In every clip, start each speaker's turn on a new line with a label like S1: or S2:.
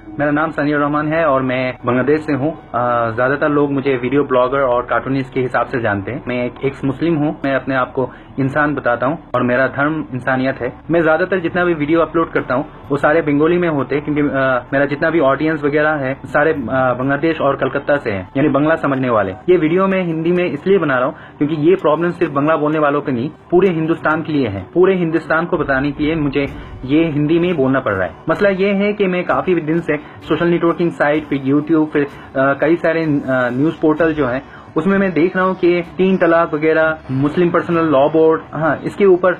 S1: میرا نام سنی الرحمان ہے اور میں بنگلہ دیش سے ہوں. زیادہ تر لوگ مجھے ویڈیو بلاگر اور کارٹونسٹ کے حساب سے جانتے ہیں. میں ایک ایکس مسلم ہوں. میں اپنے آپ کو انسان بتاتا ہوں اور میرا دھرم انسانیت ہے. میں زیادہ تر جتنا بھی ویڈیو اپلوڈ کرتا ہوں وہ سارے بنگالی میں ہوتے ہیں کیونکہ میرا جتنا بھی آڈینس وغیرہ ہے سارے بنگلہ دیش اور کلکتہ سے ہیں, یعنی بنگلہ سمجھنے والے. یہ ویڈیو میں ہندی میں اس لیے بنا رہا ہوں کیونکہ یہ پرابلم صرف بنگلہ بولنے والوں پہ نہیں پورے ہندوستان کے لیے ہے. پورے ہندوستان کو بتانے کے لیے مجھے یہ ہندی میں بولنا پڑ رہا ہے. مسئلہ یہ ہے کہ میں کافی دن سے سوشل نیٹورکنگ سائٹ پہ یوٹیوب پہ کئی سارے نیوز پورٹل جو ہیں اس میں دیکھ رہا ہوں کہ 3 طلاق وغیرہ, مسلم پرسنل لا بورڈ, اس کے اوپر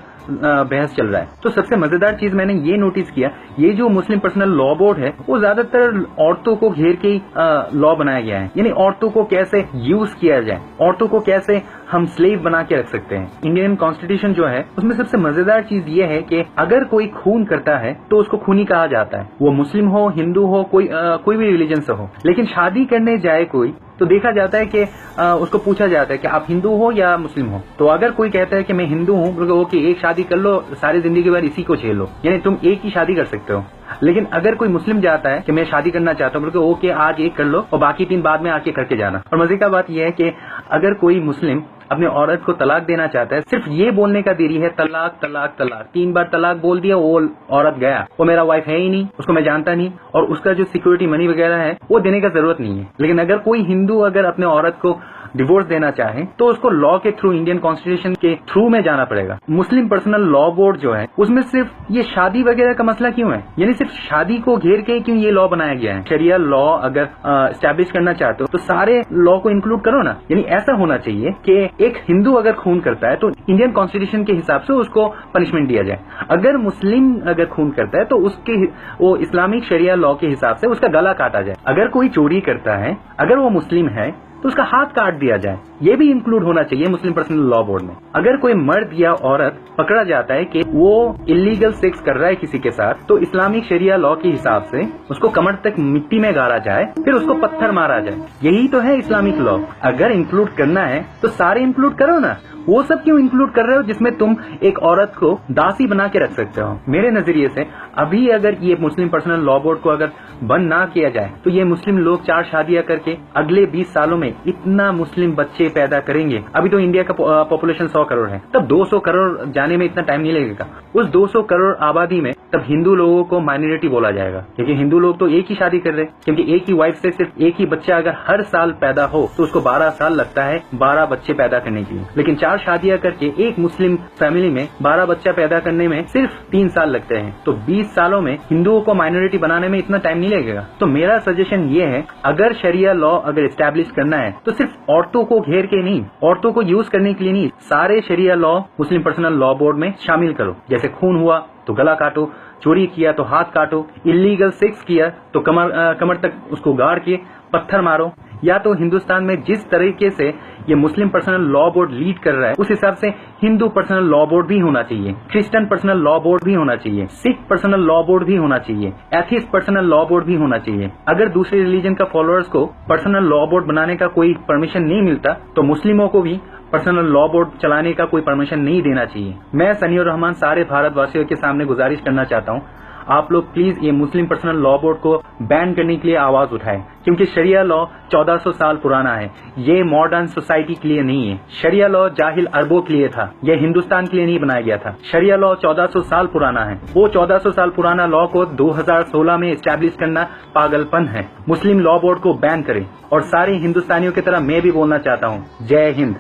S1: بحث چل رہا ہے. تو سب سے مزیدار چیز میں نے یہ نوٹس کیا, یہ جو مسلم پرسنل لا بورڈ ہے وہ زیادہ تر عورتوں کو گھیر کے لا بنایا گیا ہے. یعنی عورتوں کو کیسے یوز کیا جائے, عورتوں کو کیسے ہم سلیو بنا کے رکھ سکتے ہیں. انڈین کانسٹیٹیوشن جو ہے اس میں سب سے مزیدار چیز یہ ہے کہ اگر کوئی خون کرتا ہے تو اس کو خونی کہا جاتا ہے, وہ مسلم ہو, ہندو ہو, کوئی بھی ریلیجن سے ہو. لیکن شادی کرنے جائے کوئی تو دیکھا جاتا ہے کہ اس کو پوچھا جاتا ہے کہ آپ ہندو ہو یا مسلم ہو. تو اگر کوئی کہتا ہے کہ میں ہندو ہوں, بلکہ اوکے ایک شادی کر لو, ساری زندگی بھر اسی کو جھیل لو, یعنی تم ایک ہی شادی کر سکتے ہو. لیکن اگر کوئی مسلم جاتا ہے کہ میں شادی کرنا چاہتا ہوں, بلکہ اوکے آج ایک کر لو اور باقی 3 بعد میں آ کے کر کے جانا. اور مزے کا بات یہ ہے کہ اگر کوئی مسلم اپنے عورت کو طلاق دینا چاہتا ہے, صرف یہ بولنے کا دیری ہے طلاق طلاق طلاق, 3 بار طلاق بول دیا, وہ عورت گیا, وہ میرا وائف ہے ہی نہیں, اس کو میں جانتا نہیں, اور اس کا جو سیکورٹی منی وغیرہ ہے وہ دینے کا ضرورت نہیں ہے. لیکن اگر کوئی ہندو اگر اپنے عورت کو ڈیورس دینا چاہے تو اس کو لا کے تھرو, انڈین کانسٹیٹیوشن کے تھرو میں جانا پڑے گا. مسلم پرسنل لا بورڈ جو ہے اس میں صرف یہ شادی وغیرہ کا مسئلہ کیوں ہے, یعنی صرف شادی کو گھیر کے کیوں یہ لا بنایا گیا ہے. شریعہ لا اگر اسٹیبلش کرنا چاہتے ہو تو سارے لا کو انکلوڈ کرو نا. یعنی ایسا ہونا چاہیے کہ ایک ہندو اگر خون کرتا ہے تو انڈین کانسٹیٹیوشن کے حساب سے اس کو پنشمنٹ دیا جائے. اگر مسلم اگر خون کرتا ہے تو اس کے وہ اسلامک شریعہ لا کے حساب سے اس کا گلا کاٹا جائے. اگر کوئی چوری کرتا ہے, اگر وہ مسلم ہے تو اس کا ہاتھ کاٹ دیا جائے. یہ بھی انکلوڈ ہونا چاہیے مسلم پرسنل لا بورڈ میں. اگر کوئی مرد یا عورت پکڑا جاتا ہے کہ وہ انلیگل سیکس کر رہا ہے کسی کے ساتھ تو اسلامک شریعہ لا کے حساب سے اس کو کمر تک مٹی میں گاڑا جائے, پھر اس کو پتھر مارا جائے. یہی تو ہے اسلامک لا. اگر انکلوڈ کرنا ہے تو سارے انکلوڈ کرو نا. وہ سب کیوں انکلوڈ کر رہے ہو جس میں تم ایک عورت کو داسی بنا کے رکھ سکتے ہو. میرے نظریے سے ابھی اگر یہ مسلم پرسنل لا بورڈ کو اگر بند نہ کیا جائے تو یہ مسلم لوگ 4 شادیاں کر کے اگلے 20 سالوں میں اتنا مسلم بچے پیدا کریں گے. ابھی تو انڈیا کا پاپولیشن 100 کروڑ ہے, تب 200 کروڑ جانے میں اتنا ٹائم نہیں لگے گا. اس 200 کروڑ آبادی میں تب ہندو لوگوں کو مائنورٹی بولا جائے گا, کیونکہ ہندو لوگ تو ایک ہی شادی کر رہے, کیونکہ ایک ہی وائف سے صرف ایک ہی بچہ اگر ہر سال پیدا ہو تو اس کو 12 سال لگتا ہے 12 بچے پیدا کرنے کے لیے. لیکن 4 شادیاں کر کے ایک مسلم فیملی میں 12 بچہ پیدا کرنے میں صرف 3 سال لگتے ہیں. تو 20 سالوں میں ہندوؤں کو مائنورٹی بنانے میں اتنا ٹائم نہیں لگے گا. تو میرا سجیشن یہ ہے, اگر شریعہ لا اگر اسٹیبلش کرنا ہے تو صرف عورتوں کو گھیر کے نہیں, عورتوں کو یوز کرنے کے لیے نہیں, سارے شریعہ لا مسلم پرسنل لا بورڈ میں شامل کرو. جیسے خون ہوا تو گلا کاٹو, چوری کیا تو ہاتھ کاٹو, انلیگل سیکس کیا تو کمر تک اس کو گاڑ کے پتھر مارو. یا تو ہندوستان میں جس طریقے سے یہ مسلم پرسنل لا بورڈ لیڈ کر رہا ہے اس حساب سے ہندو پرسنل لا بورڈ بھی ہونا چاہیے, کرسچن پرسنل لا بورڈ بھی ہونا چاہیے, سکھ پرسنل لا بورڈ بھی ہونا چاہیے, ایتھیسٹ پرسنل لا بورڈ بھی ہونا چاہیے. اگر دوسرے ریلیجن کا فالوورز کو پرسنل لا بورڈ بنانے کا کوئی پرمیشن نہیں ملتا تو مسلموں کو بھی پرسنل لا بورڈ چلانے کا کوئی پرمیشن نہیں دینا چاہیے. میں سنی الرحمان سارے بھارت واسیوں کے سامنے گزارش کرنا چاہتا ہوں, آپ لوگ پلیز یہ مسلم پرسنل لا بورڈ کو بین کرنے کے لیے آواز اٹھائیں, کیونکہ شریعہ لا 1400 سال پرانا ہے. یہ ماڈرن سوسائٹی کے لیے نہیں ہے. شریعہ لا جاہل عربوں کے لیے تھا, یہ ہندوستان کے لیے نہیں بنایا گیا تھا. شریعہ لا 1400 سال پرانا ہے. وہ 1400 سال پرانا لا کو 2016 میں اسٹیبلش کرنا پاگل پن ہے. مسلم لا بورڈ کو بین کریں. اور سارے ہندوستانیوں کی طرح میں بھی بولنا چاہتا ہوں, جے ہند.